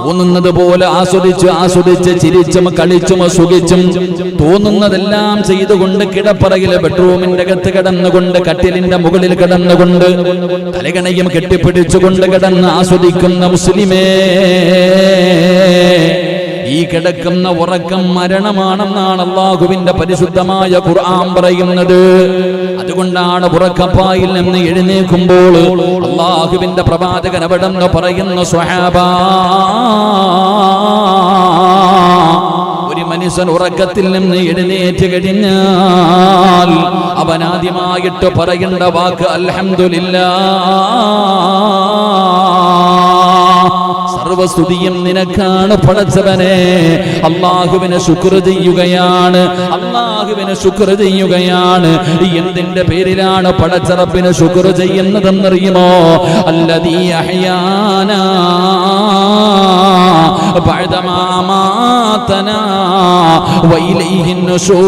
തോന്നുന്നത് പോലെ ആസ്വദിച്ച് ചിരിച്ചും കളിച്ചും സുഖിച്ചും തോന്നുന്നതെല്ലാം ചെയ്തുകൊണ്ട് കിടപ്പറയിലെ ബെഡ്റൂമിന്റെ അകത്ത് കിടന്നുകൊണ്ട് കട്ടിലിന്റെ മുകളിൽ കിടന്നുകൊണ്ട് തലകണയും കെട്ടിപ്പിടിച്ചുകൊണ്ട് കിടന്ന് ആസ്വദിക്കുന്ന മുസ്ലിമേ, ഈ കിടക്കുന്ന ഉറക്കം മരണമാണെന്നാണ് അല്ലാഹുവിന്റെ പരിശുദ്ധമായ ഖുർആൻ പറയുന്നത്. അതുകൊണ്ടാണ് ഉറക്കപ്പായിൽ നിന്ന് എഴുന്നേൽക്കുമ്പോൾ അല്ലാഹുവിന്റെ പ്രവാചകൻ അവിടെന്ന് പറയുന്ന സ്വഹാബാ, ഒരു മനുഷ്യൻ ഉറക്കത്തിൽ നിന്ന് എഴുന്നേറ്റ് കഴിഞ്ഞാൽ അവൻ ആദ്യമായിട്ട് പറയേണ്ട വാക്ക് അൽഹംദുലില്ലാഹ്, സർവസ്തുതിയും നിനക്കാണ് പടച്ചവനെ. അല്ലാഹുവിനെ ശുക്ർ ചെയ്യുകയാണ്, അല്ലാഹുവിനെ ശുക്ർ ചെയ്യുകയാണ്. എന്തിന്റെ പേരിലാണ് പടച്ച റബ്ബിനെ ശുക്ർ ചെയ്യുന്നതെന്നറിയുമോ? അല്ലദീ അഹ്യാനാ ബഅദമാ അമാതനാ വഇലൈഹിൻ നുശൂർ.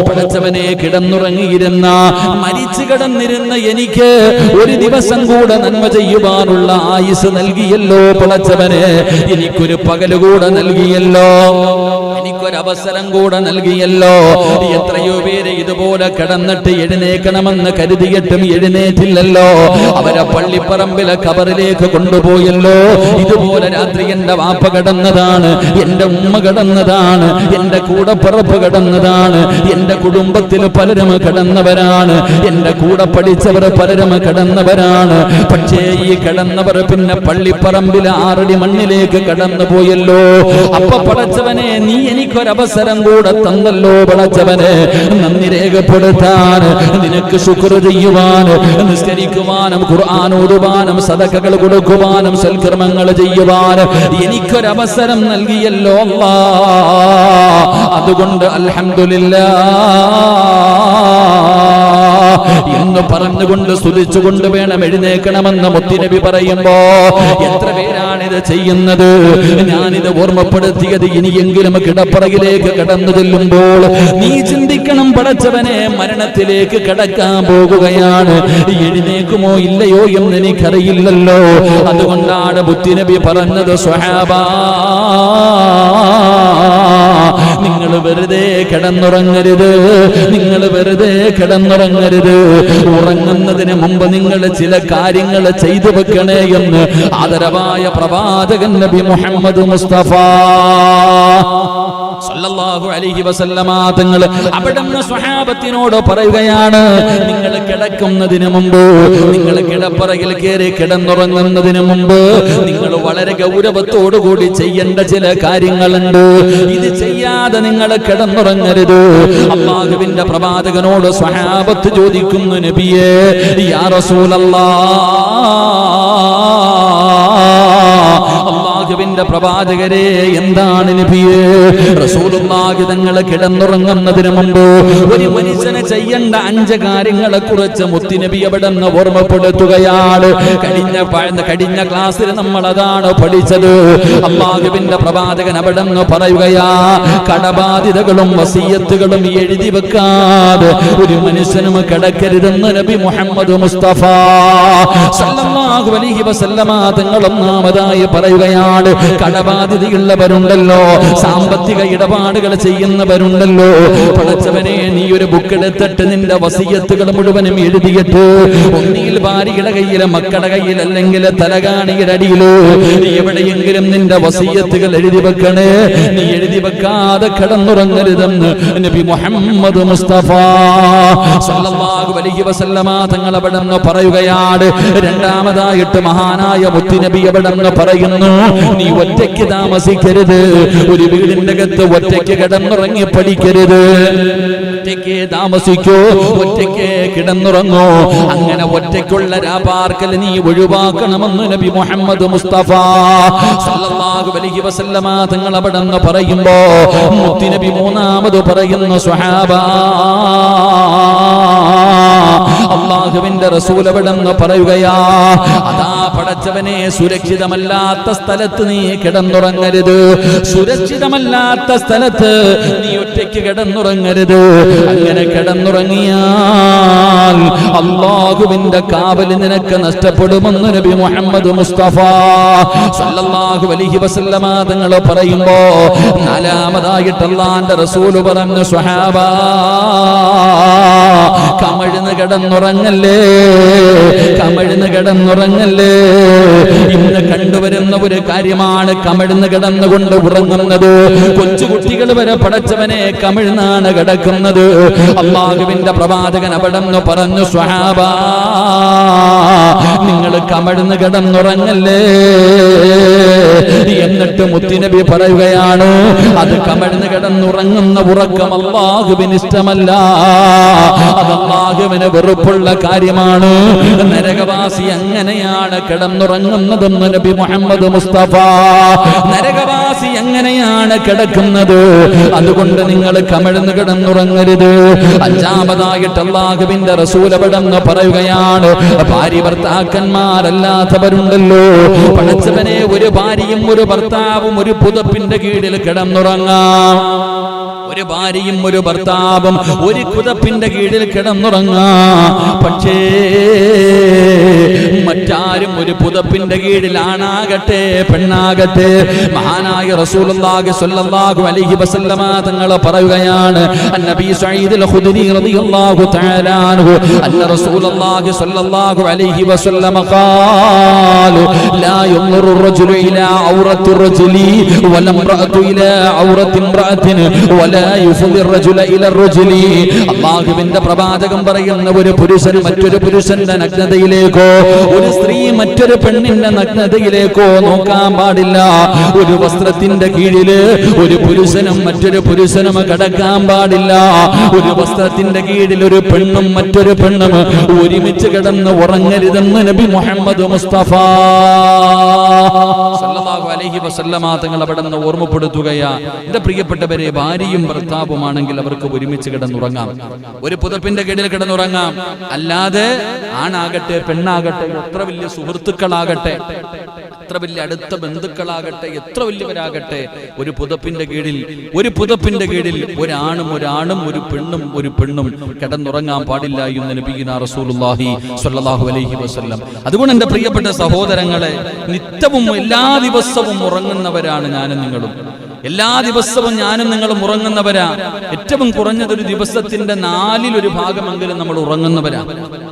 പടച്ചവനെ, കിടന്നുറങ്ങിയിരുന്ന മരിച്ചു കിടന്നിരുന്ന എനിക്ക് ഒരു ദിവസം കൂടെ നന്മ ചെയ്യുവാനുള്ള ആയുസ് നൽകിയല്ലോ പടച്ചവനെ, എനിക്കൊരു പകല് കൂടെ നൽകിയല്ലോ, എനിക്കൊരവസരം കൂടെ നൽകിയല്ലോ. എത്രയോ പേര് ഇതുപോലെ കിടന്നിട്ട് എഴുന്നേക്കണമെന്ന് കരുതിയിട്ടും എഴുന്നേറ്റില്ലല്ലോ. അവരെ പള്ളിപ്പറമ്പിലെ കബറിലേക്ക് കൊണ്ടുപോയല്ലോ. ഇതുപോലെ രാത്രി എന്റെ വാപ്പ കിടന്നതാണ്, എന്റെ ഉമ്മ കിടന്നതാണ്, എന്റെ കൂടപ്പിറപ്പ് കിടന്നതാണ്, എന്റെ കുടുംബത്തിൽ പലരും കിടന്നവരാണ്, എന്റെ കൂടെ പഠിച്ചവർ പലരും കിടന്നവരാണ്. പക്ഷേ ഈ കിടന്നവർ പിന്നെ പള്ളിപ്പറമ്പിലെ 6 അടി മണ്ണിലേക്ക് കടന്നു പോയല്ലോ. അപ്പൊ പടച്ചവനെ, നീ എനിക്കൊരവസരം കൂടെ തന്നല്ലോ പടച്ചവനെ, നന്ദി രേഖപ്പെടുത്താൻ, നിനക്ക് ശുക്ർ ചെയ്യുവാൻ, നിസ്കരിക്കുവാനും ഖുർആൻ ഓതുവാനും സദഖകൾ കൊടുക്കുവാനും സൽക്കർമ്മങ്ങൾ ചെയ്യുവാൻ എനിക്കൊരവസരം നൽകിയല്ലോ അല്ലാഹ്. അതുകൊണ്ട് അൽഹംദുലില്ലാഹ് എന്ന് പറഞ്ഞുകൊണ്ട് സ്തുതിച്ചുകൊണ്ട് വേണം എഴുന്നേക്കണമെന്ന് മുത്തുനബി പറയുമ്പോ എത്ര പേരാണിത് ചെയ്യുന്നത്? ഞാനിത് ഓർമ്മപ്പെടുത്തിയത് ഇനിയെങ്കിലും കിടപ്പറയിലേക്ക് കടന്നു ചെല്ലുമ്പോൾ നീ ചിന്തിക്കണം, പടച്ചവനെ, മരണത്തിലേക്ക് കടക്കാൻ പോകുകയാണ്, എഴുന്നേക്കുമോ ഇല്ലയോ എന്ന് എനിക്കറിയില്ലല്ലോ. അതുകൊണ്ടാണ് മുത്തുനബി പറഞ്ഞത്, സ്വഹാബാ, നിങ്ങൾ വെറുതെ കിടന്നുറങ്ങരുത്, നിങ്ങൾ വെറുതെ കിടന്നുറങ്ങരുത്. ഉറങ്ങുന്നതിന് മുമ്പ് നിങ്ങൾ ചില കാര്യങ്ങൾ ചെയ്തു വെക്കണേ എന്ന് ആദരവായ പ്രവാചകൻ നബി മുഹമ്മദ് മുസ്തഫ സല്ലല്ലാഹു അലൈഹി വസല്ലമ തങ്ങൾ അവിടുന്ന് സ്വഹാബത്തിനോട് പറയുകയാണ്, നിങ്ങൾ കിടക്കുന്നതിന് മുമ്പ്, നിങ്ങൾ കിടപ്പറയിൽ കയറി കിടന്നുറങ്ങുന്നതിന് മുമ്പ് നിങ്ങൾ വളരെ ഗൗരവത്തോടുകൂടി ചെയ്യേണ്ട ചില കാര്യങ്ങളുണ്ട്. ഇത് ചെയ്യാതെ നിങ്ങൾ കിടന്നുറങ്ങരുത്. അല്ലാഹുവിന്റെ പ്രവാചകനോട് സ്വഹാബത്ത് ചോദിക്കുന്നു, നബിയേ, യാ റസൂലല്ലാഹ്, അല്ലാഹുവിന്റെ പ്രവാചകരെ, എന്താണ് നബിയേ? റസൂലുള്ളാഹി തങ്ങൾ കിടന്നുറങ്ങുന്നതിന് മുമ്പ് ഒരു മനുഷ്യനെ ചെയ്യേണ്ട 5 കാര്യങ്ങളെ കുറിച്ച് മുത്തുനബി അവിടുന്ന് ഓർമ്മപ്പെടുത്തുകയാണ്. കഴിഞ്ഞ ക്ലാസ്സിൽ നമ്മൾ അതാണ് പഠിച്ചത്. അല്ലാഹുവിന്റെ പ്രവാചകൻ അവിടുന്ന് പറയുകയാ, കടബാധ്യതകളും വസിയത്തുകളും എഴുതി വെക്കാതെ ഒരു മനുഷ്യനും കിടക്കരുതെന്ന് നബി മുഹമ്മദ് മുസ്തഫ സല്ലല്ലാഹു അലൈഹി വസല്ലമ തങ്ങൾ ഒന്നാമതായി പറയുകയാണ്, കടബാധ്യതയുള്ളവരുണ്ടല്ലോ, സാമ്പത്തിക ഇടപാടുകൾ ചെയ്യുന്നവരുണ്ടല്ലോ, പടച്ചവനെ, നീ ഒരു ബുക്ക് എടുത്തിട്ട് നിന്റെ വസിയത്തുകൾ മുഴുവനും എഴുതിയിട്ട് ഒന്നിയിൽ ഭാര്യയുടെ കയ്യില്, മക്കളുടെ കയ്യിൽ, അല്ലെങ്കിൽ തലകാണിയുടെ അടിയിലോ എവിടെയെങ്കിലും നിന്റെ വസിയത്തുകൾ എഴുതി വെക്കണേ. നീ എഴുതി വെക്കാതെ കിടന്നുറങ്ങരുതെന്ന് നബി മുഹമ്മദ് മുസ്തഫ സല്ലല്ലാഹു അലൈഹി വസല്ലമ തങ്ങൾ അവിടുന്ന് പറയുകയാണ്. രണ്ടാമതായിട്ട് മഹാനായ മുത്തുനബി അവിടുന്ന് പറയുന്നു, നീ ഒറ്റയ്ക്ക് താമസിക്കരുത്, ഒരു വീടിന്റെ അകത്ത് ഒറ്റയ്ക്ക് കിടന്നുറങ്ങി പഠിക്കരുത്. ഒറ്റയ്ക്ക് താമസിക്കോ, ഒറ്റയ്ക്ക് കിടന്നുറങ്ങോ. അങ്ങനെ ഒറ്റയ്ക്കുള്ള രാപാർക്കൽ നീ ഒഴിവാക്കണമെന്ന് നബി മുഹമ്മദ് മുസ്തഫ സല്ലല്ലാഹു അലൈഹി വസല്ലമ തങ്ങൾ അവിടുന്ന് പറയുമ്പോ മുത്തുനബി മൂന്നാമത് പറയുന്നു, സ്വഹാബാ, അല്ലാഹുവിന്റെ റസൂൽ അവിടെന്ന് പറയുകയാ, അതാ പടച്ചവനെ, സുരക്ഷിതമല്ലാത്ത സ്ഥലത്ത് നീ കിടന്നുറങ്ങരുത്, സുരക്ഷിതമല്ലാത്ത സ്ഥലത്ത് നീ ഒറ്റയ്ക്ക് കിടന്നുറങ്ങരുത്. അങ്ങനെ കിടന്നുറങ്ങിയാൽ അല്ലാഹുവിന്റെ കാവല് നിനക്ക് നഷ്ടപ്പെടുമെന്ന് നബി മുഹമ്മദ് മുസ്തഫ സല്ലല്ലാഹു അലൈഹി വസല്ലമ തങ്ങൾ പറയുമ്പോ, നാലാമതായിട്ട് അല്ലാഹുവിന്റെ റസൂൽ പറഞ്ഞു, സ്വഹാബ, കമഴ്ന്ന് കിടന്നുറങ്ങല്ലേ, കമഴ്ന്ന് കിടന്നുറങ്ങല്ലേ. ഇന്ന് കണ്ടുവരുന്ന ഒരു കാര്യമാണ് കമഴ്ന്ന് കിടന്നുകൊണ്ട് ഉറങ്ങുന്നത്. കൊച്ചുകുട്ടികൾ വരെ പടച്ചവനെ കമിഴ്ന്നാണ് കിടക്കുന്നത്. അല്ലാഹുവിന്റെ പ്രവാചകൻ അവിടെന്ന് പറഞ്ഞു, സ്വഹാബ, നിങ്ങൾ കമഴ്ന്ന് കിടന്നുറങ്ങല്ലേ. എന്നിട്ട് മുത്തുനബി പറയുകയാണ്, അത് കമഴ്ന്ന് കിടന്നുറങ്ങുന്ന ഉറക്കം അല്ലാഹുവിന് ഇഷ്ടമല്ല, അത് അല്ലാഹുവിന് വെറുപ്പുള്ള കാര്യമാണ്. നരകവാസി അങ്ങനെയാണ് കിടന്നുറങ്ങുന്നതെന്ന് നബി മുഹമ്മദ് മുസ്തഫ. നരകവാസി എങ്ങനെയാണ് കിടക്കുന്നത്, അതുകൊണ്ട് നിങ്ങൾ കമഴ്ന്ന് കിടന്നുറങ്ങരുത്. അഞ്ചാമതായിട്ട് അല്ലാഹുവിന്റെ റസൂൽ അവിടെന്ന് പറയുകയാണ്, ഭാര്യ ഭർത്താക്കന്മാരല്ലാത്തവരുണ്ടല്ലോ, പടച്ചവനെ, ഒരു ഭാര്യയും ഒരു ഭർത്താവും ഒരു പുതപ്പിന്റെ കീഴിൽ കിടന്നുറങ്ങാം. ഒരു ഭാര്യയും ഒരു ഭർത്താവും ഒരു പുതപ്പിന്റെ കീഴിൽ കിടന്നുറങ്ങാം. പക്ഷേ മറ്റാരും ഒരു പുതപ്പിന്റെ കീഴിൽ, ആണാകട്ടെ പെണ്ണാകട്ടെ, മഹാനായ റസൂലുള്ളാഹി സ്വല്ലല്ലാഹു അലൈഹി വസല്ലമ തങ്ങൾ പറയുകയാണ്, നബി സഈദ് അൽ ഖുദരി റളിയല്ലാഹു തആല അൻഹു അന്ന റസൂലുള്ളാഹി സ്വല്ലല്ലാഹു അലൈഹി വസല്ലമ ഖാല ലാ യൻദുറു الرجل ഇലാ ഔറത്തി الرجل വല ഇംറഅതു ഇലാ ഔറത്തി ഇംറഅത്തിൻ വലാ യുഫദി الرجل ഇലാ الرجل. അല്ലാഹുവിന്റെ പ്രവാചകൻ പറയുന്ന, ഒരു പുരുഷൻ മറ്റൊരു പുരുഷന്റെ നഗ്നതയിലേക്കോ, ഒരു സ്ത്രീ മറ്റൊരു പെണ്ണിന്റെ നഗ്നതയിലേക്കോ നോക്കാൻ പാടില്ല. ഒരു വസ്ത്രത്തിന്റെ കീഴില് ഒരു പുരുഷനും മറ്റൊരു പുരുഷനും കിടക്കാൻ പാടില്ല. ഒരു വസ്ത്രത്തിന്റെ കീഴിൽ ഒരു പെണ്ണും മറ്റൊരു പെണ്ണും ഒരുമിച്ച് കിടന്ന് ഉറങ്ങരുതെന്ന് നബി മുഹമ്മദ് മുസ്തഫ സല്ലല്ലാഹു അലൈഹി വസല്ലമ തങ്ങൾ അവിടെ നിന്ന് ഓർമ്മപ്പെടുത്തുകയാ, എന്റെ പ്രിയപ്പെട്ടവരെ, ഭാര്യയും ഭർത്താവുമാണെങ്കിൽ അവർക്ക് ഒരുമിച്ച് കിടന്നുറങ്ങാം, ഒരു പുതപ്പിന്റെ കീഴിൽ കിടന്നുറങ്ങാം. അല്ലാതെ ആണാകട്ടെ പെണ്ണാകട്ടെ, എത്ര വലിയ സുഹൃത്തുക്കളാകട്ടെ, എത്ര വലിയ അടുത്ത ബന്ധുക്കളാകട്ടെ, എത്ര വലിയവരാകട്ടെ, ഒരു പുതപ്പിന്റെ കീഴിൽ ഒരാണും ഒരു പെണ്ണും കിടന്നുറങ്ങാൻ പാടില്ല എന്ന് നബിയിന റസൂലുള്ളാഹി സ്വല്ലല്ലാഹു അലൈഹി വസല്ലം. അതുകൊണ്ട് എന്റെ പ്രിയപ്പെട്ട സഹോദരങ്ങളെ, നിത്യവും എല്ലാ ദിവസവും ഉറങ്ങുന്നവരാണ് ഞാനും നിങ്ങളും. എല്ലാ ദിവസവും ഞാനും നിങ്ങളും ഉറങ്ങുന്നവരാ. ഏറ്റവും കുറഞ്ഞത് ഒരു ദിവസത്തിന്റെ 4-1 ഭാഗമെങ്കിലും നമ്മൾ ഉറങ്ങുന്നവരാ.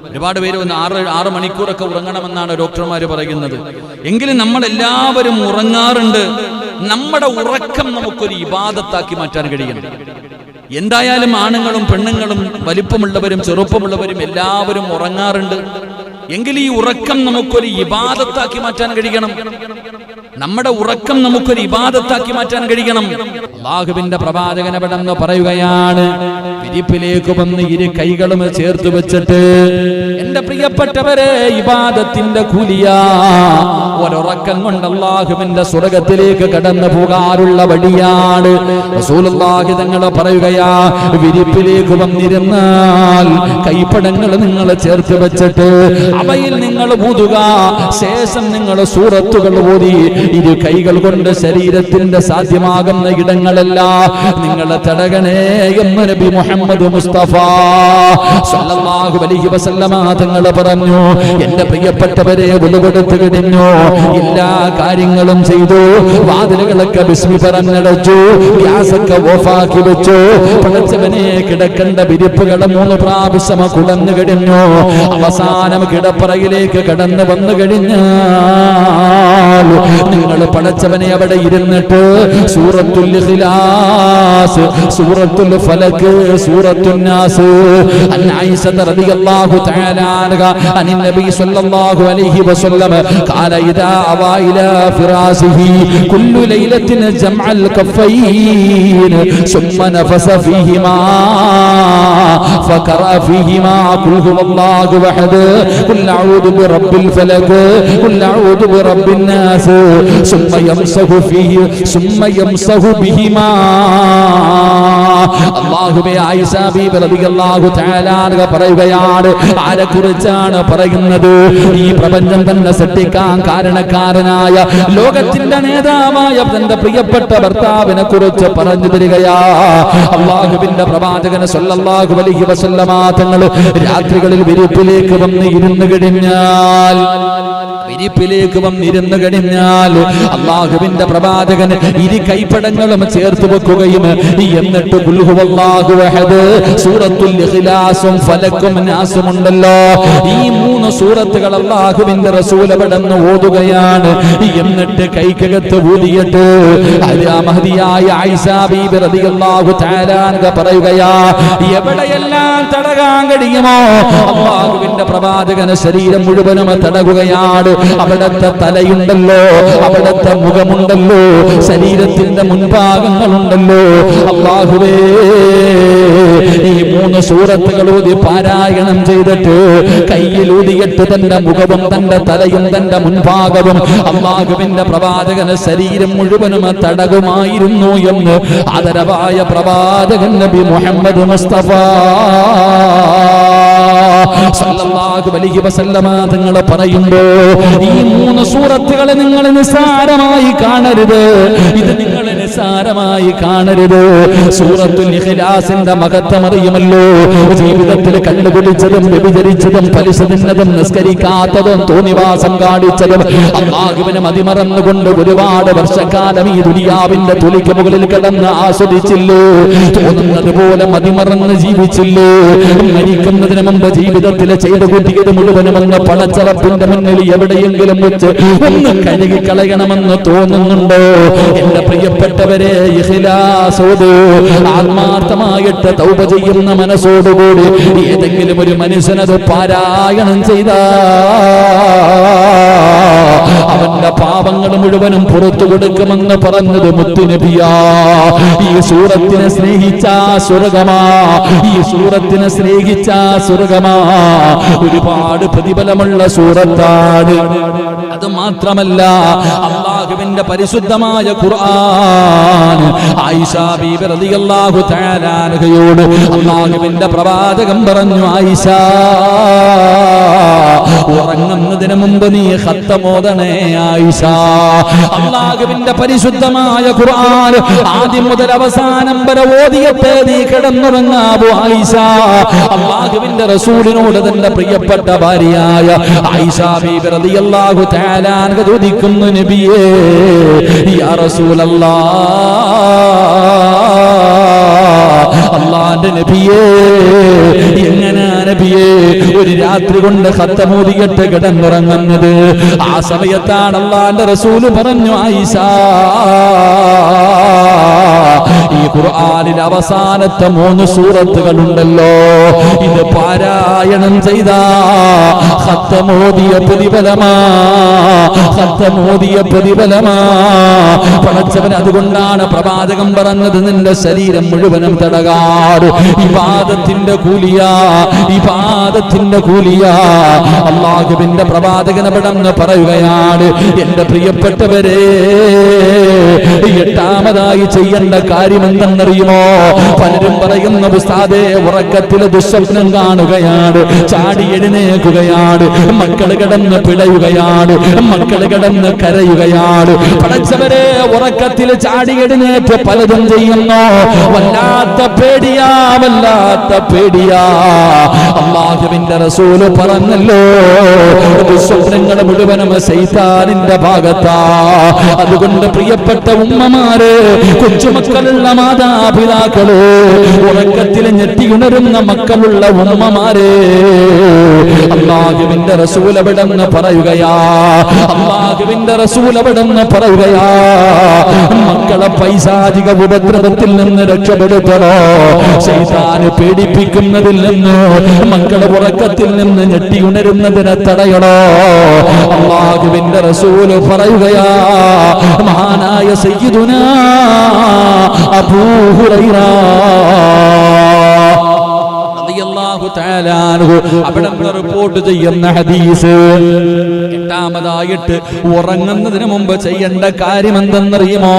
ഒരുപാട് പേര് 6 മണിക്കൂറൊക്കെ ഉറങ്ങണമെന്നാണ് ഡോക്ടർമാർ പറയുന്നത്. എങ്കിലും നമ്മൾ എല്ലാവരും ഉറങ്ങാറുണ്ട്. നമ്മുടെ ഉറക്കം നമുക്കൊരു ഇബാദത്താക്കി മാറ്റാൻ കഴിയണം. എന്തായാലും ആണുങ്ങളും പെണ്ണുങ്ങളും, വലിപ്പമുള്ളവരും ചെറുപ്പമുള്ളവരും എല്ലാവരും ഉറങ്ങാറുണ്ട്. എങ്കിൽ ഈ ഉറക്കം നമുക്കൊരു ഇബാദത്താക്കി മാറ്റാൻ കഴിയണം. നമ്മുടെ ഉറക്കം നമുക്കൊരു ഇബാദത്താക്കി മാറ്റാൻ കഴിയണം. അല്ലാഹുവിന്റെ പ്രവാചകൻ അവിടെന്ന് പറയുകയാണ്, വിരിപ്പിലേക്ക് വന്ന് ഇരു കൈകളും ചേർത്ത് വെച്ചിട്ട്, എന്റെ പ്രിയപ്പെട്ടവരെ, ഇബാദത്തിന്റെ കൂലിയാ. ഒരൊറക്കം കൊണ്ട് അല്ലാഹുവിന്റെ സ്വർഗ്ഗത്തിലേക്ക് കടന്നു പോകാനുള്ള വഴിയാണ്. റസൂലുള്ളാഹി തങ്ങൾ പറയുകയാ, വിരിപ്പിലേക്ക് വന്നിരുന്നാൽ കൈപ്പടങ്ങൾ നിങ്ങൾ ചേർത്ത് വെച്ചിട്ട് അവയിൽ നിങ്ങൾ ഊതുക. ശേഷം നിങ്ങൾ സൂറത്തുകൾ ഓതി ഇരു കൈകൾ കൊണ്ട് ശരീരത്തിന്റെ സാധ്യമാകുന്ന ഇടങ്ങളെല്ലാം നിങ്ങൾ തടകണേ എന്ന് നബി മുഹമ്മദ് മുസ്തഫ സല്ലല്ലാഹു അലൈഹി വസല്ലമ തങ്ങൾ പറഞ്ഞു. എന്റെ പ്രിയപ്പെട്ടവരെ, വിളുകൊടുത്തു കഴിഞ്ഞു, എല്ലാ കാര്യങ്ങളും ചെയ്തു, വാതിലുകളൊക്കെ ബിസ്മി പറഞ്ഞടച്ചു, ഗ്യാസൊക്കെ ഓഫാക്കി വെച്ചു, പടച്ചവനെ കിടക്കേണ്ട വിരിപ്പുകൾ 3 പ്രാവശ്യം കുടന്നു കഴിഞ്ഞു. അവസാനം കിടപ്പറയിലേക്ക് കടന്നു വന്നു കഴിഞ്ഞാൽ നിങ്ങൾ പടച്ചവനെ അവിടെ ഇരുന്നിട്ട് സൂറത്തുൽ ഇഖ്ലാസ്, സൂറത്തുൽ ഫലക്, സൂറത്തുൻ നാസ്, അൻ ആയിഷ റളിയല്ലാഹു തആല അൻഹ അനി നബി സല്ലല്ലാഹു അലൈഹി വസല്ലം ഖാല ഇദാ അവ ഇലാ ഫിറാസിഹി കുല്ലു ലൈലത്തിൻ ജംഅൽ കഫൈൻ സുമ്മ നഫസ ഫീഹിമാ ഫഖറ ഫീഹിമാ ഖുൽ ഹുവല്ലാഹു അഹദ് ഖുൽ അഊദു ബിറബ്ബിൽ ഫലക് ഖുൽ അഊദു ബിറബ്ബിൻ നാസ് സുമ്മ സുമ്മ യംസഹു ബിഹിമാ. അല്ലാഹുവേ, ആയിഷ ബീബി റളിയല്ലാഹു തആല അൻഹ പറയുകയാണ്, ആരെക്കുറിച്ചാണ് പറയുന്നത്? ഈ പ്രപഞ്ചം തന്നെ സൃഷ്ടിക്കാൻ കാരണക്കാരനായ ലോകത്തിന്റെ നേതാവായ തന്റെ പ്രിയപ്പെട്ട ഭർത്താവിനെ കുറിച്ച് പറഞ്ഞു തരികയാ. അല്ലാഹുവിന്റെ പ്രവാചകൻ സല്ലല്ലാഹു അലൈഹി വസല്ലമ തങ്ങൾ രാത്രികളിൽ വിരിപ്പിലേക്ക് വന്ന് ഇരുന്നു കഴിഞ്ഞാൽ അല്ലാഹുവിന്റെ പ്രവാചകൻ ഇരു കൈപ്പടങ്ങളും ചേർത്ത് വെക്കുകയും എന്നിട്ട് ഖുൽ ഹുവല്ലാഹു അഹദ്, സൂറത്തുൽ ഇഖ്ലാസും ഫലക്കും നാസും ഉണ്ടല്ലോ, ഈ 3 സൂറത്തുകൾ അല്ലാഹുവിന്റെ റസൂൽ അവിടുന്ന് ഓതുകയാണ്. എന്നിട്ട് കൈക്കകത്ത് ഊതിയിട്ട് മഹദിയായ ആയിഷ ബീബി റളിയല്ലാഹു തആല അൻഹ പറയുകയാ, എവിടെയെല്ലാം തടകാൻ കഴിയുമോ അല്ലാഹുവിന്റെ പ്രവാചകന് ശരീരം മുഴുവനും തടകുകയാണ്. അവിടുത്തെ തലയുണ്ടല്ലോ, അവിടുത്തെ മുഖമുണ്ടല്ലോ, ശരീരത്തിന്റെ മുൻഭാഗങ്ങളുണ്ടല്ലോ. അല്ലാഹുവേ, ഈ 3 സൂറത്തുകൾ ഓതി പാരായണം ചെയ്തിട്ട് കയ്യിലൂതിയിട്ട് തന്റെ മുഖവും തന്റെ തലയും തന്റെ മുൻഭാഗവും അല്ലാഹുവിന്റെ പ്രവാചകന് ശരീരം മുഴുവനും തടകുമായിരുന്നു എന്ന് ആദരവായ പ്രവാചകൻ നബി മുഹമ്മദ് മുസ്തഫ സല്ലല്ലാഹു അലൈഹി വസല്ലമ തങ്ങൾ പറയുന്നു, ഈ 3 സൂറത്തുകളെ നിങ്ങൾ നിസ്സാരമായി കാണരുത്. ഇത് നിങ്ങൾ നിസ്സാരമായി കാണരുത്. സൂറത്തുൽ ഇഖ്ലാസിന്റെ മഹത്വം അറിയുമല്ലോ. ജീവിതത്തിൽ കണ്ടുപിടിച്ചതും വ്യഭിചരിച്ചതും പലിശ തിന്നതും നിസ്കരിക്കാത്തതും തോന്നിവാസം കാണിച്ചതും അല്ലാഹുവിനെ മതിമറന്നുകൊണ്ട് ഒരുപാട് വർഷക്കാലം ഈ ദുനിയാവിന്റെ തുലിക്ക് മുകളിൽ കിടന്ന് ആസ്വദിച്ചില്ലേ? തോന്നുന്നത് പോലെ മതിമറന്ന് ജീവിച്ചില്ലേ? മരിക്കുന്നതിന് മുമ്പ് ജീവിതത്തിൽ ചെയ്തു കൂട്ടിയത് മുഴുവനും അങ്ങ് പടച്ചറപ്പിന്റെ മുന്നിൽ എവിടെയെങ്കിലും വെച്ച് ഒന്ന് കഴുകി കളയണമെന്ന് തോന്നുന്നുണ്ടോ? എന്റെ പ്രിയപ്പെട്ടവരെ, ഇഖ്ലാസോട് ആത്മാർത്ഥമായിട്ട് തൗബ ചെയ്യുന്ന മനസ്സോടുകൂടി ഏതെങ്കിലും ഒരു മനുഷ്യനത് പാരായണം ചെയ്താ അവന്റെ പാപങ്ങൾ മുഴുവനും പുറത്തു കൊടുക്കുമെന്ന് പറഞ്ഞത് മുത്തുനബിയാ. ഈ സൂറത്തിനെ സ്നേഹിച്ച സ്വർഗമാ, ഈ സൂറത്തിനെ സ്നേഹിച്ച സ്വർഗമാ. ഒരുപാട് പ്രതിഫലമുള്ള സൂറത്താണ്. അത് മാത്രമല്ല, അല്ലാഹുവിന്റെ പരിശുദ്ധമായ ഖുർആൻ ആയിഷ ബീബി റളിയല്ലാഹു തആല അൻഹയോട് അല്ലാഹുവിന്റെ പ്രവാചകൻ പറഞ്ഞു, ആയിഷ, ഉറങ്ങുന്നതിന് മുമ്പ് നീ ഖത്തം ഓതണേ ആയിഷ. അല്ലാഹുവിന്റെ പരിശുദ്ധമായ ഖുർആൻ ആദ്യം മുതൽ അവസാനം വരെ ഓതിയിട്ട് നീ കിടന്നുറങ്ങാവൂ ആയിഷ. അല്ലാഹുവിന്റെ റസൂലിനോട് തന്റെ പ്രിയപ്പെട്ട ഭാര്യയായ ആയിഷ ബീബി റളിയല്ലാഹു തആല അൻഹ ചോദിക്കുന്നു, നബിയേ, യാ റസൂലല്ലാഹ്, അല്ലാഹുവിന്റെ നബിയേ, എങ്ങനെ നബിയേ ഒരു രാത്രി കൊണ്ട് ഖത്തമോദിയിട്ട് കിടന്നുറങ്ങുന്നത്? ആ സമയത്താണ് അല്ലാഹുവിന്റെ റസൂൽ പറഞ്ഞു, ആയിഷ, ഈ ഖുർആനിൽ അവസാനത്തെ 3 സൂറത്തുകളുണ്ടല്ലോ, ഇത് പാരായണം ചെയ്താ ഖത്തമോദിയ പ്രതിഫലമാ, ഖത്തമോദിയ പ്രതിഫലമാ. പടച്ചവൻ അതുകൊണ്ടാണ് പ്രവാചകൻ പറഞ്ഞത്, നിന്റെ ശരീരം മുഴുവനും തടകാട് ഇബാദത്തിന്റെ കൂലിയാ, ഇബാദത്തിന്റെ കൂലിയാ. അല്ലാഹുവിന്റെ പ്രവാചകൻ അവിടെന്ന് പറയുകയാണ്, എന്റെ പ്രിയപ്പെട്ടവരെ, 8ാമതായി ചെയ്യേണ്ട കാര്യം എന്തെന്നറിയുമോ? പലരും പറയുന്ന ഉസ്താദേ, ഉറക്കത്തിൽ ദുസ്വപ്നം കാണുകയാണ്, ചാടി എഴുന്നേൽക്കുകയാണ്, മക്കൾ കിടന്ന് പിടയുകയാണ്, മക്കൾ കിടന്ന് കരയുകയാണ്. പടച്ചവരെ, ഉറക്കത്തിൽ ചാടി എഴുന്നേറ്റ് പലതും ചെയ്യുന്നു. വല്ലാത്ത പേടിയാ, വല്ലാത്ത പേടിയാ. അല്ലാഹുവിന്റെ റസൂല് പറഞ്ഞല്ലോ, ദുസ്വപ്നങ്ങൾ മുഴുവനും ശൈത്താനിന്റെ ഭാഗത്താ. അതുകൊണ്ട് പ്രിയപ്പെട്ട ഉമ്മമാര്, കൊച്ചുമക്കളുള്ള മാതാപിതാക്കള്, ഉറക്കത്തിൽ ഞെട്ടിയുണരുന്ന മക്കളുള്ള ഉമ്മമാരെ, അല്ലാഹുവിന്റെ റസൂൽ അവിടെന്ന് പറയുകയാ, അല്ലാഹുവിന്റെ റസൂൽ അവിടെന്ന് പറയുകയാ, മക്കളെ പൈശാചിക ഉപദ്രവത്തിൽ നിന്ന് രക്ഷപ്പെടുത്തണോ, ശൈത്താന് പേടിപ്പിക്കുന്നതിൽ നിന്ന്, മക്കളെ ഉറക്കത്തിൽ നിന്ന് ഞെട്ടിയുണരുന്നതിനെ തടയണോ? അല്ലാഹുവിന്റെ റസൂൽ പറയുകയാ, മഹാനായ സയ്യിദുനാ അബൂ ഹുറൈറ റളിയല്ലാഹു തആല അൻഹു അവിടെ റിപ്പോർട്ട് ചെയ്യുന്ന ഹദീസ്, എട്ടാമതായിട്ട് ഉറങ്ങുന്നതിന് മുമ്പ് ചെയ്യേണ്ട കാര്യം എന്തെന്നറിയുമോ?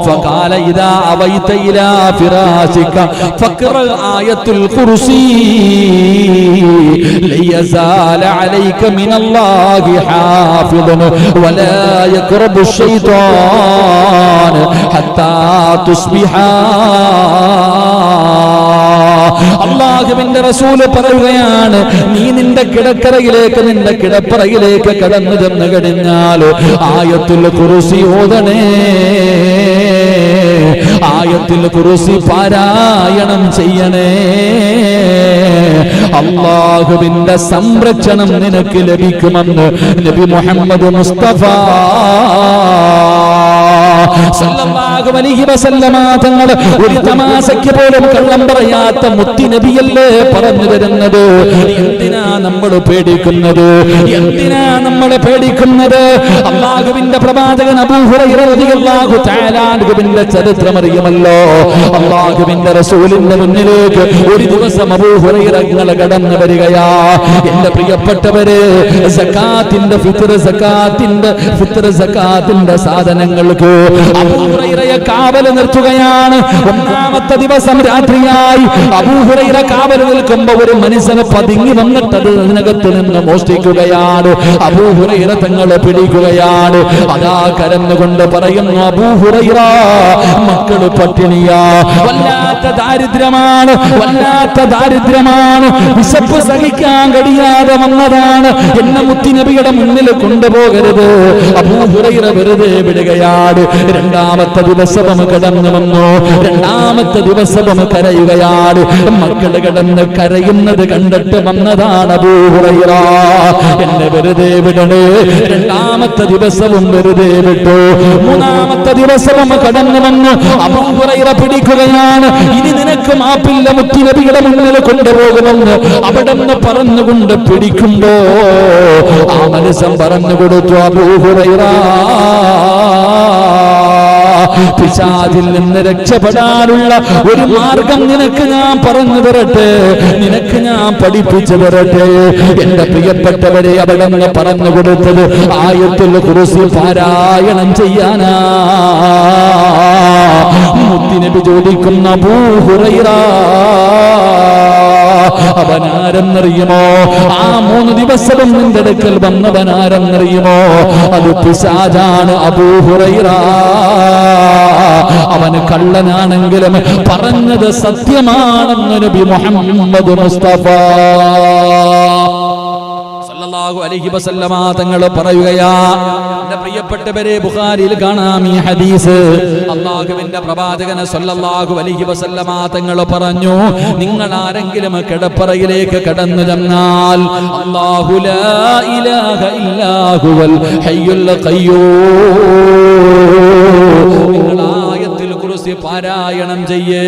ഫഖാല ഇദാ അവൈത ഇലാ ഫിറാശിക ഫഖറ ആയത്തുൽ ഖുർസി ലയസാല അലൈക മിനല്ലാഹി ഹാഫിദുൻ വലാ യഖറബു ശൈത്വാൻ ഹത്താ തുസ്ബിഹാ. അല്ലാഹുവിന്റെ റസൂൽ പറയുകയാണ്, നീ നിന്റെ കിടക്കറയിലേക്ക് നിന്റെ കിടപ്പറയിലേക്ക് കടന്നു ചെന്ന് കഴിഞ്ഞാൽ ആയത്തുൽ ഖുർസി ഓതണേ, ആയത്തുൽ ഖുർസി പാരായണം ചെയ്യണേ. അല്ലാഹുവിന്റെ സംരക്ഷണം നിനക്ക് ലഭിക്കുമെന്ന് നബി മുഹമ്മദ് മുസ്തഫ സല്ലല്ലാഹു അലൈഹി വസല്ലമ തങ്ങൾ ഒരു തമാശയ്ക്ക് പോലും കള്ളം പറയാത്ത മുത്തി നബിയല്ലേ പറഞ്ഞു തരുന്നത്. എന്തിനാ നമ്മൾ പേടിക്കുന്നത്? എന്തിനാ നമ്മൾ പേടിക്കുന്നത്? അല്ലാഹുവിന്റെ പ്രവാചകൻ അബൂ ഹുറൈറ റളിയല്ലാഹു തആല അൻഹുവിന്റെ ചരിത്രം അറിയുമല്ലോ. അല്ലാഹുവിന്റെ റസൂലിന്റെ മുന്നിലേക്ക് ഒരു ദിവസം അബൂ ഹുറൈറ കടന്നു വരികയാ. എന്റെ പ്രിയപ്പെട്ടവരെ, സകാത്തിന്റെ സകാത്തിന്റെ സാധനങ്ങൾക്ക് അബൂ ഹുറൈറയെ കാവൽ നിർത്തുകയാണ്. ഒന്നാമത്തെ ദിവസം രാത്രിയായി അബൂ ഹുറൈറ കാവൽ നിൽക്കുമ്പോൾ ഒരു മനുഷ്യനെ പതുങ്ങി വന്നിട്ട് അതിനകത്ത് നിന്ന് മോഷ്ടിക്കുകയാണ്. അബൂ ഹുറൈറ തങ്ങളെ പിടിക്കുകയാണ്. അതാ കരന്നുകൊണ്ട് പറയുന്നു, അബൂ ഹുറൈറ മക്കള് പട്ടിണിയാ, വല്ലാത്ത ദാരിദ്ര്യമാണ്, വല്ലാത്ത ദാരിദ്ര്യമാണ്, വിശപ്പ് സഹിക്കാൻ കഴിയാതെ വന്നതാണ്, എന്നെ മുത്തുനബിയുടെ മുന്നിൽ കൊണ്ടുപോകരുത്. അബൂ ഹുറൈറ വെറുതെ വിടുകയാണ്. രണ്ടാമത്തെ ദിവസവും കടന്നു വന്നു. രണ്ടാമത്തെ ദിവസവും കരയുകയാണ്. മക്കള് കിടന്ന് കരയുന്നത് കണ്ടിട്ട് വന്നതാണ് അബൂ ഹുറൈറ, എന്നെ വെറുതെ വിടണേ. രണ്ടാമത്തെ ദിവസവും വെറുതെ വിട്ടു. മൂന്നാമത്തെ ദിവസവും കടന്നു വന്നു. അബൂ ഹുറൈറ പിടിക്കുകയാണ്. ഇനി നിനക്ക് മാപ്പില്ല, മുത്തുനബിയുടെ മുന്നിൽ കൊണ്ടുപോകുമെന്ന് അവിടെ നിന്ന് പറഞ്ഞുകൊണ്ട് പിടിക്കുമ്പോ ആ മനുഷ്യൻ പറഞ്ഞു കൊടുത്തു, അബൂ ഹുറൈറ, പിശാചിൽ നിന്ന് രക്ഷപ്പെടാനുള്ള ഒരു മാർഗം നിനക്ക് ഞാൻ പറഞ്ഞു തരട്ടെ, നിനക്ക് ഞാൻ പഠിപ്പിച്ചു തരട്ടെ. എന്റെ പ്രിയപ്പെട്ടവരെ, അവിടെ നിന്ന് പറഞ്ഞു കൊടുത്തത് ആയത്തുൽ ഖുർസി പാരായണം ചെയ്യാനാ. മുത്തുനബി ചോദിക്കുന്ന, അബൂ ഹുറൈറ അവനാരെന്നറിയുമോ? ആ 3 ദിവസവും നിന്റെ അടുക്കൽ വന്നവനാരെന്നറിയുമോ? അത് പിശാചാണ് അബൂ ഹുറൈറ. അവന് കള്ളനാണെങ്കിലും പറഞ്ഞത് സത്യമാണെന്ന് നബി മുഹമ്മദ് മുസ്തഫ സല്ലല്ലാഹു അലൈഹി വസല്ലമ തങ്ങൾ പറയുകയാ. എന്റെ പ്രിയപ്പെട്ടവരെ, ബുഖാരിയിൽ കാണാം ഈ ഹദീസ്. അല്ലാഹുവിന്റെ പ്രവാചകൻ സല്ലല്ലാഹു അലൈഹി വസല്ലമ തങ്ങൾ പറഞ്ഞു, നിങ്ങൾ ആരെങ്കിലും കിടപ്പറയിലേക്ക് കടന്നു ചെന്നാൽ അല്ലാഹു ലാ ഇലാഹ ഇല്ലാ ഹുവൽ ഹയ്യുൽ ഖയ്യൂം, നിങ്ങൾ ആയത്തുൽ ഖുർസി പാരായണം ചെയ്യേ.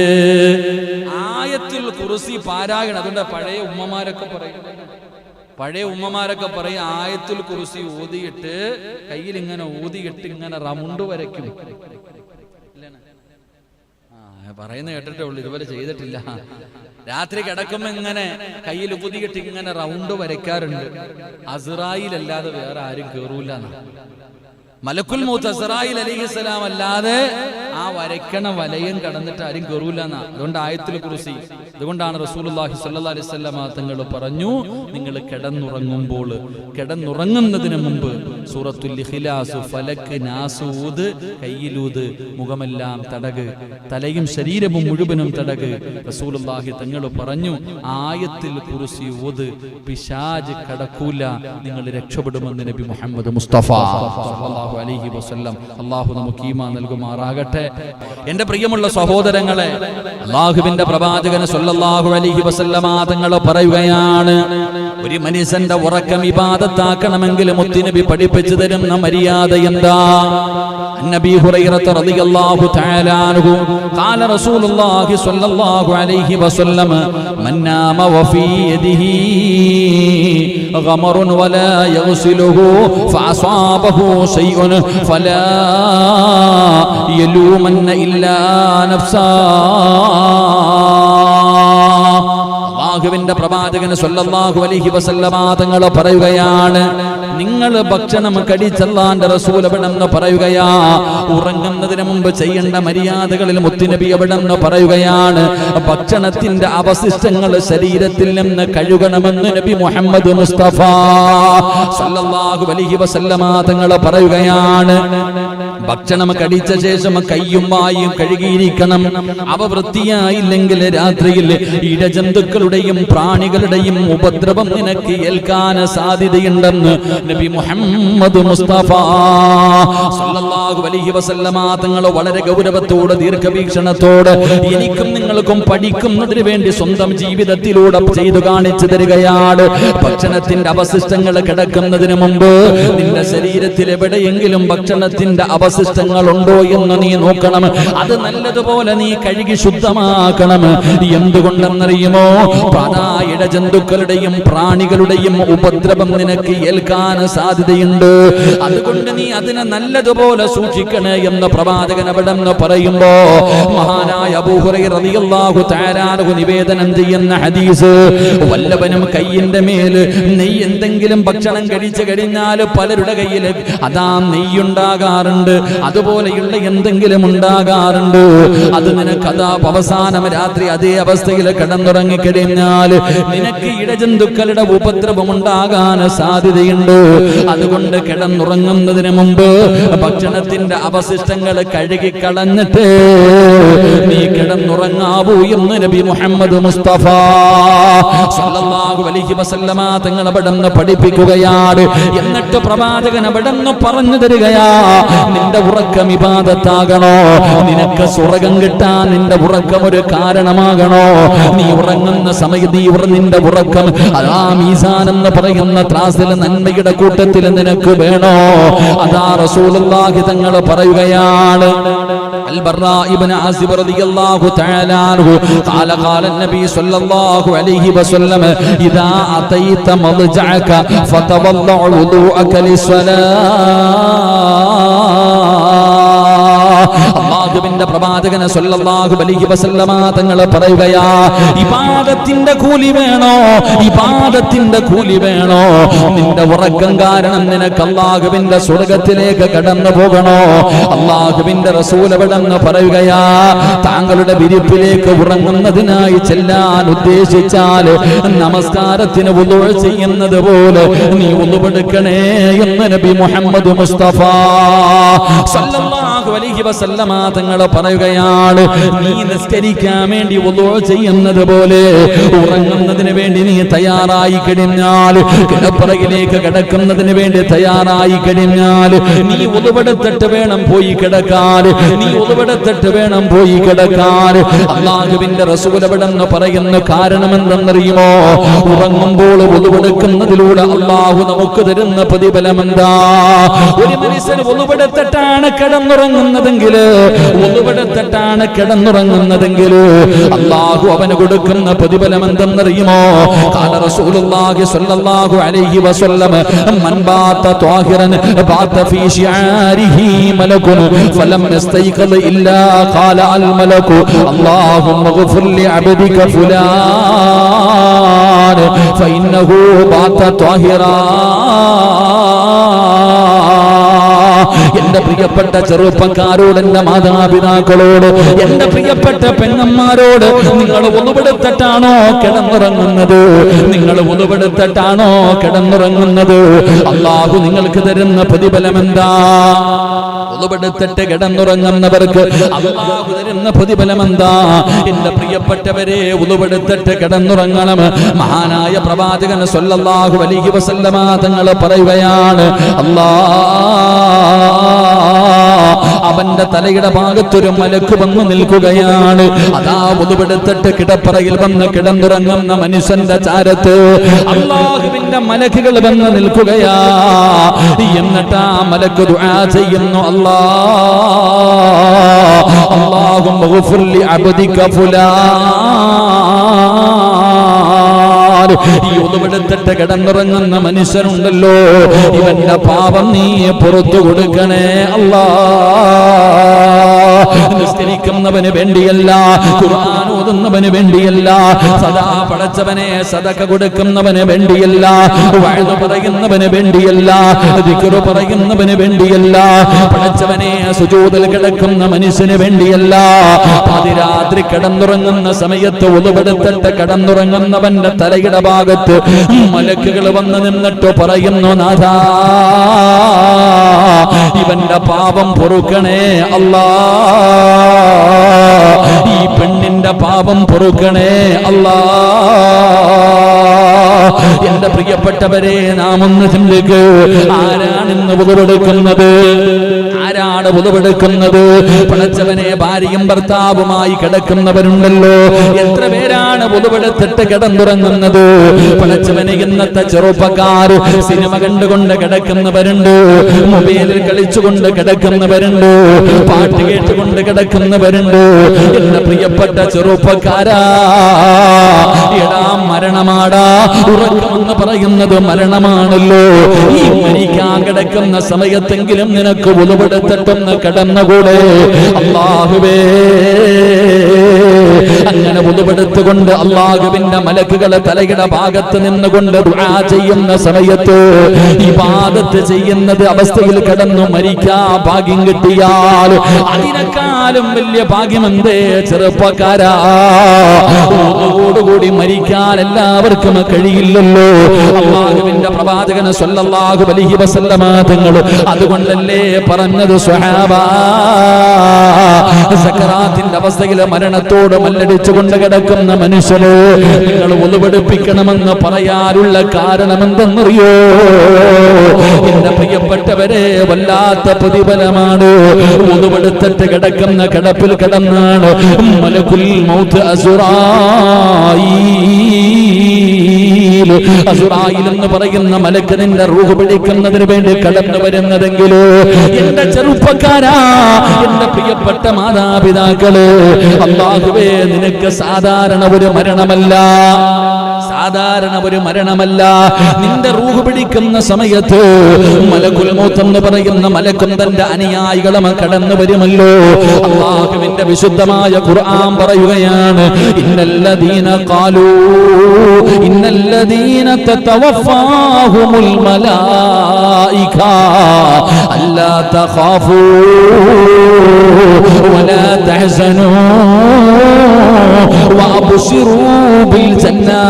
ആയത്തുൽ ഖുർസി പാരായണം. അതുകൊണ്ട് പഴയ ഉമ്മമാരൊക്കെ പറയും ആയത്തുൽ ഖുർസി ഓതിയിട്ട് കയ്യിൽ ഇങ്ങനെ ഊതിയിട്ട് ഇങ്ങനെ റൗണ്ട് വരയ്ക്കും. പറയുന്ന കേട്ടിട്ടേ ഉള്ളൂ, ഇതുപോലെ ചെയ്തിട്ടില്ല. രാത്രി കിടക്കുമ്പോ ഇങ്ങനെ കയ്യിൽ ഊതിയിട്ട് ഇങ്ങനെ റൗണ്ട് വരയ്ക്കാറുണ്ട്. അസ്റായിൽ അല്ലാതെ വേറെ ആരും കേറൂല. മലക്കുൽ മൗത്ത് അസ്റായിൽ അലൈഹിസ്സലാം അല്ലാതെ ആ വരയ്ക്കണ വലയം കടന്നിട്ട് ആരും കയറൂലെന്ന. അതുകൊണ്ട് ആയത്തുൽ ഖുർസി. അതുകൊണ്ടാണ് റസൂലുള്ളാഹി സ്വല്ലല്ലാഹി അലൈഹി വസല്ലം തങ്ങൾ പറഞ്ഞു, നിങ്ങൾ കിടന്നുറങ്ങുന്നതിന് മുമ്പ് സൂറത്തുൽ ഇഖ്ലാസ്, ഫലക്, നാസ് ഊത്, കയ്യിലൂത്, മുഖമെല്ലാം തടക്, തലയും ശരീരവും മുഴുവനും തടക്. റസൂലുള്ളാഹി തങ്ങൾ പറഞ്ഞു, ആയത്തുൽ ഖുർസി ഊത്, പിശാച് കടക്കൂല, നിങ്ങൾ രക്ഷപ്പെടുമെന്ന് നബി മുഹമ്മദ് മുസ്തഫ സല്ലല്ലാഹു അലൈഹി വസല്ലം. അല്ലാഹു നമുക്ക് ഈമാൻ നൽകുമാറാകട്ടെ. എന്റെ പ്രിയമുള്ള സഹോദരങ്ങളെ, അല്ലാഹുവിന്റെ പ്രവാചകൻ സല്ലല്ലാഹു അലൈഹി വസല്ലമ തങ്ങൾ പറയുകയാണ്, ഒരു മനുഷ്യന്റെ ഉറക്കം ഇബാദത്താക്കണമെങ്കിൽ മുത്തുനബി പഠിപ്പിച്ചു തരുന്ന മര്യാദ എന്താ? അന്നബി ഹുറൈറ റളിയല്ലാഹു തആല അൻഹു ഖാല റസൂലുള്ളാഹി സ്വല്ലല്ലാഹു അലൈഹി വസല്ലം, മൻ നാമ വഫീ യദിഹി ഗമറുൻ വലാ യഗ്സിലുഹു ഫഅസാബഹു ശൈഉൻ ഫലാ യലൂമന്ന ഇല്ലാ നഫ്സാ. അല്ലാഹുവിന്റെ പ്രവാചകൻ സല്ലല്ലാഹു അലൈഹി വസല്ലമ തങ്ങൾ പറയുകയാണ്, നിങ്ങൾ ഭക്ഷണം കടിച്ചല്ലാന്റെ റസൂൽ അവിടെന്ന് പറയുകയാ. ഉറങ്ങുന്നതിന് മുമ്പ് ചെയ്യേണ്ട മര്യാദകളിൽ മുത്തുനബി അവിടെന്ന് പറയുകയാണ്, ഭക്ഷണത്തിന്റെ അവശിഷ്ടങ്ങൾ ശരീരത്തിൽ നിന്ന് കഴുകണമെന്ന് നബി മുഹമ്മദ് മുസ്തഫ സല്ലല്ലാഹു അലൈഹി വസല്ലമ തങ്ങൾ പറയുകയാണ്. ഭക്ഷണം കടിച്ച ശേഷം കയ്യും വായും കഴുകിയിരിക്കണം. അവ വൃത്തിയായില്ലെങ്കിൽ രാത്രിയിൽ ഇഴജന്തുക്കളുടെയും പ്രാണികളുടെയും ഉപദ്രവം നിനക്ക് ഏൽക്കാൻ സാധ്യതയുണ്ടെന്ന് നബി മുഹമ്മദ് മുസ്തഫ സല്ലല്ലാഹു അലൈഹി വസല്ലമ തങ്ങൾ വളരെ ഗൗരവത്തോടെ ദീർഘവീക്ഷണത്തോടെ എനിക്കും നിങ്ങൾക്കും പഠിക്കുന്നതിന് വേണ്ടി സ്വന്തം ജീവിതത്തിലൂടെ ചെയ്തു കാണിച്ചു തരികയാണ്. ഭക്ഷണത്തിന്റെ അവശിഷ്ടങ്ങൾ കിടക്കുന്നതിന് മുമ്പ് നിന്റെ ശരീരത്തിൽ എവിടെയെങ്കിലും ഭക്ഷണത്തിന്റെ അവശിഷ്ടങ്ങൾ ഉണ്ടോ എന്ന് നീ നോക്കണം. അത് നല്ലതുപോലെ നീ കഴുകി ശുദ്ധമാക്കണം. എന്തുകൊണ്ടെന്നറിയുമോ? ഇഴജന്തുക്കളുടെയും പ്രാണികളുടെയും ഉപദ്രവം നിനക്ക് ഏൽക്കാൻ സാധ്യതയുണ്ട്. അതുകൊണ്ട് നീ അതിനെ നല്ലതുപോലെ സൂക്ഷിക്കണേ എന്ന് പ്രവാചകൻ അവിടെ നിന്ന് പറയുമ്പോ മഹാനായ അബൂ ഹുറൈറ റളിയല്ലാഹു തആല അൻഹു നിവേദനം ചെയ്യുന്ന ഹദീസ്, വല്ലവനും കയ്യിന്റെ മേൽ നെയ്യ് എന്തെങ്കിലും ഭക്ഷണം കഴിച്ചു കഴിഞ്ഞാൽ പലരുടെ കയ്യിൽ അതാ നെയ്യുണ്ടാകാറുണ്ട്, അതുപോലെയുള്ള എന്തെങ്കിലും ഉണ്ടാകാറുണ്ട്. അത് നിനക്ക് അതാ അവസാനം രാത്രി അതേ അവസ്ഥയിൽ കിടന്നുറങ്ങിക്കഴിഞ്ഞാൽ നിനക്ക് ഇഴജന്തുക്കളുടെ ഉപദ്രവം ഉണ്ടാകാൻ സാധ്യതയുണ്ട്. അതുകൊണ്ട് കിടന്നുറങ്ങുന്നതിന് മുമ്പ് ഭക്ഷണത്തിന്റെ അവശിഷ്ടങ്ങൾ കഴുകിക്കളഞ്ഞിട്ട് നീ കിടന്നുറങ്ങാവൂ എന്ന് നബി മുഹമ്മദ് മുസ്തഫ സല്ലല്ലാഹു അലൈഹി വസല്ലമ തങ്ങൾ അവിടുന്ന് പഠിപ്പിക്കുകയാണ്. എന്നിട്ട് പ്രവാചകൻ അവിടുന്ന് പറഞ്ഞു തരികയാ, നിന്റെ ഉറക്കം ഇബാദത്താകണോ? നിനക്ക് സ്വർഗ്ഗം കിട്ടാൻ നിന്റെ ഉറക്കം ഒരു കാരണമാകണോ? നീ ഉറങ്ങുന്ന സമയത്ത് നിന്റെ ഉറക്കം അതാ മീസാൻ എന്ന് പറയുന്ന ത്രാസിൽ നന്മയുടെ കൂട്ടത്തിൽ നിനക്ക് വേണോ? അതാ റസൂലുള്ളാഹി തങ്ങൾ പറയുകയാണ്. البراء بن عازب رضي الله تعالى عنه قال قال النبي صلى الله عليه وسلم إذا أتيت مضجعك فتوضع وضوءك للصلاة. അല്ലാഹുവിന്റെ പ്രവാചകൻ സല്ലല്ലാഹു അലൈഹി വസല്ലമ തങ്ങൾ പറയുകയാ, ഇബാദത്തിന്റെ കൂലി വേണോ? ഇബാദത്തിന്റെ കൂലി വേണോ? നിന്റെ ഉറക്കം കാരണം നിനക്ക് അല്ലാഹുവിന്റെ സ്വർഗ്ഗത്തിലേക്ക് കടന്നു പോകണോ? അല്ലാഹുവിന്റെ റസൂൽ അവിടെന്ന് പറയുകയാ, താങ്കളുടെ വിരിപ്പിലേക്ക് ഉറങ്ങുന്നതിനായി ചെല്ലാൻ ഉദ്ദേശിച്ചാൽ നമസ്കാരത്തിന് വുളൂ ചെയ്യുന്നത് പോലെ നീ വുളൂവെടുക്കണേ എന്ന് നബി മുഹമ്മദ് മുസ്തഫ സല്ലല്ലാഹു അലൈഹി വസല്ലമ തങ്ങൾ പറയുകയാണ്. നീ നിസ്കരിക്കാൻ വേണ്ടി വുളൂ ചെയ്യുന്നത് പോലെ ഉറങ്ങുന്നതിന് വേണ്ടി നീ തയ്യാറായി കഴിഞ്ഞാൽ, കിടപ്പറയിലേക്ക് കിടക്കുന്നതിന് വേണ്ടി തയ്യാറായി കഴിഞ്ഞാൽ നീ വുളൂവെടുത്തിട്ട് വേണം പോയി കിടക്കാൻ. നീ വുളൂവെടുത്തിട്ട് വേണം പോയി കിടക്കാൻ. അല്ലാഹുവിന്റെ റസൂൽ അവിടെന്ന് പറയുന്ന കാരണം എന്തെന്നറിയുമോ? ഉറങ്ങുമ്പോൾ വുളൂവെടുക്കുന്നതിലൂടെ അല്ലാഹു നമുക്ക് തരുന്ന പ്രതിഫലം എന്താ? ഒരു മനുഷ്യൻ വുളൂവെടുത്തിട്ടാണ് കിടന്നുറങ്ങുന്നതെങ്കിൽ അല്ലാഹു അവന് കൊടുക്കുന്ന പ്രതിഫലം എന്തെന്നറിയുമോ? ഖാല റസൂലുള്ളാഹി സ്വല്ലല്ലാഹു അലൈഹി വസല്ലം മൻ ബാത ത്വാഹിറൻ ബാത ഫീ ശിആരിഹി മലകുൻ ഫലം യസ്തൈഖദ് ഇല്ലാ ഖാല അൽ മലകു അല്ലാഹുമ്മഗ്ഫിർ ലി അബ്ദിക ഫുലാൻ ഫഇന്നഹു ബാത ത്വാഹിറാ. എന്റെ പ്രിയപ്പെട്ട ചെറുപ്പക്കാരോട്, എന്റെ മാതാപിതാക്കളോട്, എന്റെ പ്രിയപ്പെട്ട പെങ്ങന്മാരോട്, നിങ്ങൾ വുളൂവെടുത്തിട്ടാണോ കിടന്നുറങ്ങുന്നത്? നിങ്ങൾ വുളൂവെടുത്തിട്ടാണോ കിടന്നുറങ്ങുന്നത്? അല്ലാഹു നിങ്ങൾക്ക് തരുന്ന പ്രതിഫലം എന്താ? വുളൂവെടുത്തിട്ട് കിടന്നുറങ്ങുന്നവർക്ക് അല്ലാഹു തരുന്ന പ്രതിഫലം എന്താ? എന്റെ പ്രിയപ്പെട്ടവരെ, വുളൂവെടുത്തിട്ട് കിടന്നുറങ്ങണം. മഹാനായ പ്രവാചകൻ സ്വല്ലല്ലാഹു അലൈഹി വസല്ലമ തങ്ങൾ പറയുകയാണ്, അവന്റെ തലയുടെ ഭാഗത്തൊരു മലക്ക് വന്നു നിൽക്കുകയാണ്. അതാ വുളൂവെടുത്തിട്ട് കിടപ്പറയിൽ വന്ന് കിടന്നുറങ്ങുന്ന മനുഷ്യന്റെ ചാരത്ത് അല്ലാഹുവിന്റെ മലക്കുകൾ വന്ന് നിൽക്കുകയാ. എന്നിട്ട് ആ മലക്ക് ദുആ ചെയ്യുന്നു, അല്ലാഹുമ്മ ഗ്ഫിർ ലി അബ്ദിക ഫുലാൻ. ഈ വുളൂവെടുത്തിട്ട് കിടന്നുറങ്ങുന്ന മനുഷ്യനുണ്ടല്ലോ, ഇവന്റെ പാപം നീ പുറത്തു കൊടുക്കണേ അല്ലാ. നിസ്കരിക്കുന്നവന് വേണ്ടിയല്ല, ഖുർആൻ ഓതുന്നവന് വേണ്ടിയല്ല, സദാ പടച്ചവനെ സദഖ കൊടുക്കുന്നവന് വേണ്ടിയല്ല, വഅദ് പറയുന്നവന് വേണ്ടിയല്ല, ദിക്ർ പറയുന്നവന് വേണ്ടിയല്ല, പടച്ചവനെ സുജൂദിൽ കിടക്കുന്ന മനുഷ്യന് വേണ്ടിയല്ല, പാതിരാത്രി കിടന്നുറങ്ങുന്ന സമയത്ത് ഉളുവെടുത്തിട്ട് കിടന്നുറങ്ങുന്നവന്റെ തലയുടെ ഭാഗത്ത് മലക്കുകൾ വന്ന് നിന്നിട്ട് പറയുന്നു, നാഥാ ഇവന്റെ പാപം പൊറുക്കണേ അല്ലാ, ഈ പെണ്ണിന്റെ പാപം പൊറുക്കണേ അല്ലാ. എന്റെ പ്രിയപ്പെട്ടവരെ, നാം ഒന്ന് ചിന്തിക്ക്, ആരാണിന്ന് ഉളുവെടുക്കുന്നത്? ആരാണ് ഉളുവെടുക്കുന്നത്? പടച്ചവനെ ഭാര്യയും ഭർത്താവുമായി കിടക്കുന്നവരുണ്ടല്ലോ. എത്ര പേരാണ് ഉളുവെടുത്തിട്ട് കിടന്നുറങ്ങുന്നത്? പടച്ചവനെ, ഇന്നത്തെ ചെറുപ്പക്കാർ സിനിമ കണ്ടുകൊണ്ട് കിടക്കുന്നവരുണ്ട്, മൊബൈലിൽ കളിച്ചുകൊണ്ട് കിടക്കുന്നവരുണ്ട്, പാട്ട് കേട്ടുകൊണ്ട് കിടക്കുന്നവരുണ്ട്. എന്റെ പ്രിയപ്പെട്ട ചെറുപ്പക്കാരാ, എടാ മരണമാടാ, ഉറക്കമെന്ന് പറയുന്നത് മരണമാണല്ലോ. ഈ മരിക്കാൻ കിടക്കുന്ന സമയത്തെങ്കിലും നിനക്ക് ഉളുവെടുത്തിട്ടൊന്ന് കിടന്നുകൂടെ? അല്ലാഹുവേ, അങ്ങനെ ഉളുവെടുത്തുകൊണ്ട് അല്ലാഹുവിന്റെ മലക്കുകളെ തലയുടെ ഭാഗത്ത് നിന്നുകൊണ്ട് ദുആ ചെയ്യുന്ന സമയത്ത് ഇബാദത്ത് ചെയ്യുന്നത് അവസ്ഥയിൽ കിടന്നു മരിക്കാൻ ഭാഗ്യം കിട്ടിയാൽ അതിനേക്കാളും വലിയ ഭാഗ്യം എന്തേ ചെറുപ്പക്കാരാ? ഓടുകൂടി മരിക്കാൻ എല്ലാവർക്കും കഴിയില്ലല്ലോ. അല്ലാഹുവിന്റെ പ്രവാചകൻ സ്വല്ലല്ലാഹു അലൈഹി വസല്ലമ തങ്ങൾ അതുകൊണ്ടല്ലേ പറഞ്ഞത്, സ്വഹാബാ, സക്കറാത്തിന്റെ അവസ്ഥയിൽ മരണത്തോട് മല്ലടിച്ചുകൊണ്ട് കിടക്കുന്ന മനുഷ്യന് നിങ്ങൾ ഉളുവെടുപ്പിക്കണമെന്ന് പറയാനുള്ള കാരണം എന്തെന്നറിയോ? എന്റെ പ്രിയപ്പെട്ടവരെ, വല്ലാത്ത പ്രതിഫലമാണ്. ഉളുവെടുത്തിട്ട് കിടക്കുന്ന കിടപ്പിൽ കിടന്നാണ് മലക്കുൽ മൗത്ത് അസുറായിൽ എന്ന് പറയുന്ന മലക്ക് നിന്റെ റൂഹ് പിടിക്കുന്നതിന് വേണ്ടി കടന്നു വരുന്നതെങ്കിലോ, എന്റെ ചെറുപ്പക്കാരാ, എന്റെ പ്രിയപ്പെട്ട മാതാപിതാക്കള്, അല്ലാഹുവേ, നിനക്ക് സാധാരണ ഒരു മരണമല്ല, സാധാരണ ഒരു മരണമല്ല. നിന്റെ റൂഹ് പിടിക്കുന്ന സമയത്ത് മലക്കുൽ മൗത്ത് എന്ന് പറയുന്ന മലക്കും തന്റെ അനുയായികളും കടന്നു വരുമല്ലോ. അല്ലാഹുവിന്റെ വിശുദ്ധമായ ഖുർആൻ പറയുകയാണ്, ഇന്നല്ലദീന ഖാലൂ ഇന്നല്ലദീന തതവഫാഹുമുൽ മലായിക അല്ലാ തഖാഫൂ വലാ തഹ്സനൂ വഅബ്ശിറൂ ബിൽ ജന്നാ.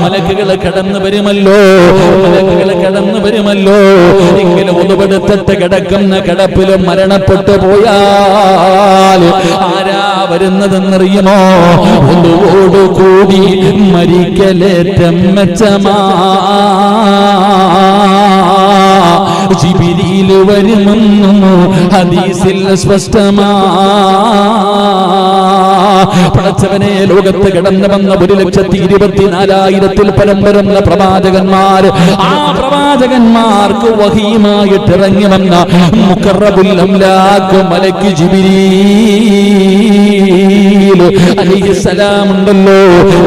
മലക്കുകൾ കടന്നു വരുമല്ലോ, മലക്കുകൾ കടന്നു വരുമല്ലോ. എങ്കിലും ഉളുവെടുത്തിട്ട് കിടക്കുന്ന കിടപ്പിലും മരണപ്പെട്ടു പോയാൽ ആരാ വരുന്നതെന്നറിയുമോ? ഒന്നുകൂടി മരിക്കലേറ്റം മെച്ചമാ, ജിബ്രീൽ വരുമെന്നും ഹദീസിൽ സ്പഷ്ടമാ. പടച്ചവനെ, ലോകത്ത് കടന്നു വന്ന 1,24,000 പരം വരുന്ന പ്രവാചകന്മാർ, ആ പ്രവാചകന്മാർക്ക് വഹീമായിട്ട് ഇറങ്ങി വന്ന മുഖറബുൽ അംലാഖ് മലക്ക് ജിബ്രീൽ അലൈഹിസ്സലാം ഉണ്ടല്ലോ.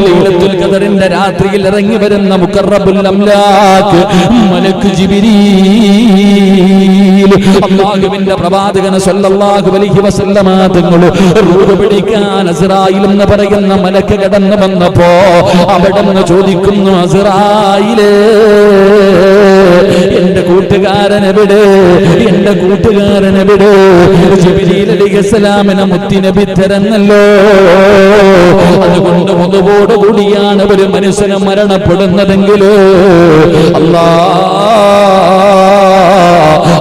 ലൈലത്തുൽ ഖദറിന്റെ രാത്രിയിൽ ഇറങ്ങി വരുന്ന മുഖറബുൽ അംലാഖ് മലക്ക് ജിബ്രീൽ, അല്ലാഹുവിന്റെ പ്രവാചകൻ സ്വല്ലല്ലാഹു അലൈഹി വസല്ലമ തങ്ങൾ റൂഹ് പിടിക്കാൻ അസ്റായിൽ എന്ന് പറയുന്ന മലക്ക് കടന്നു വന്നപ്പോ അവിടെന്ന് ചോദിക്കുന്നു, അസ്റായിലേ, എന്റെ കൂട്ടുകാരനെവിടെ? എന്റെ കൂട്ടുകാരനെവിടെ? ജിബ്രീൽ അലൈഹിസ്സലാമിനെ മുത്തുനബി തരുന്നല്ലോ. അതുകൊണ്ട് മുതുവോടുകൂടിയാണ് ഒരു മനുഷ്യന് മരണപ്പെടുന്നതെങ്കിലോ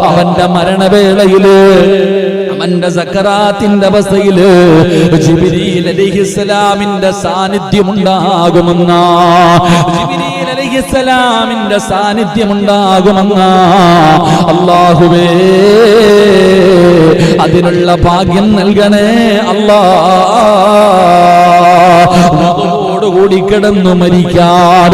അവന്റെ മരണവേളയില്, അവന്റെ സക്കറാത്തിന്റെ അവസ്ഥയില് ജിബ്രീൽ അലൈഹിസ്സലാമിന്റെ സാന്നിധ്യമുണ്ടാകുമെന്നാ, ജിബ്രീൽ അലൈഹിസ്സലാമിന്റെ സാന്നിധ്യമുണ്ടാകുമെന്നാ. അല്ലാഹുവേ, അതിനുള്ള ഭാഗ്യം നൽകണേ അല്ലാഹ്. തഹറോടുകൂടി കിടന്നു മരിക്കാൻ,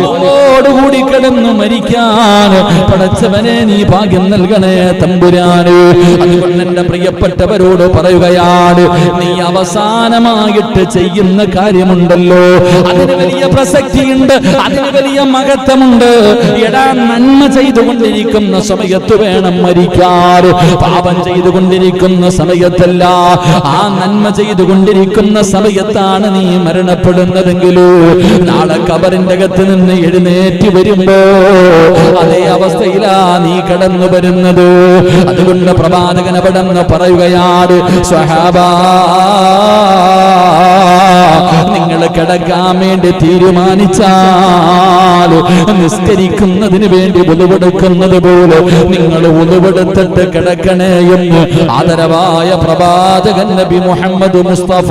ഒന്നുകൂടി കിടന്നു മരിക്കാൻ പടച്ചവനെ നീ ഭാഗ്യം നൽകണേ തമ്പുരാന്. അതുകൊണ്ട് എന്റെ പ്രിയപ്പെട്ടവരോട് പറയുകയാണ്, നീ അവസാനമായിട്ട് ചെയ്യുന്ന കാര്യമുണ്ടല്ലോ, അതിന് വലിയ പ്രസക്തിയുണ്ട്, അതിന് വലിയ മഹത്വമുണ്ട്. എടാ, നന്മ ചെയ്തുകൊണ്ടിരിക്കുന്ന സമയത്ത് വേണം മരിക്കാൻ, പാപം ചെയ്തുകൊണ്ടിരിക്കുന്ന സമയത്തല്ല. ആ നന്മ ചെയ്തുകൊണ്ടിരിക്കുന്ന സമയത്താണ് നീ മരണപ്പെടുന്നതെങ്കിലോ നാളെ ഖബറിന്റെ അകത്ത് നിന്ന് എഴുന്നേറ്റ് വരുമ്പോ അതേ അവസ്ഥയിലാ നീ കടന്നു വരുന്നത്. അതുകൊണ്ട് പ്രവാചകൻ അവിടെന്ന് പറയുകയാണ്, സ്വഹാബാ, നിങ്ങൾ കിടക്കാൻ വേണ്ടി തീരുമാനിച്ചാൽ നിസ്കരിക്കുന്നതിന് വേണ്ടി ഉളുവെടുക്കുന്നത് പോലെ നിങ്ങൾ ഉളുവെടുത്തിട്ട് കിടക്കണേ എന്ന് ആദരവായ പ്രവാചകൻ നബി മുഹമ്മദ് മുസ്തഫ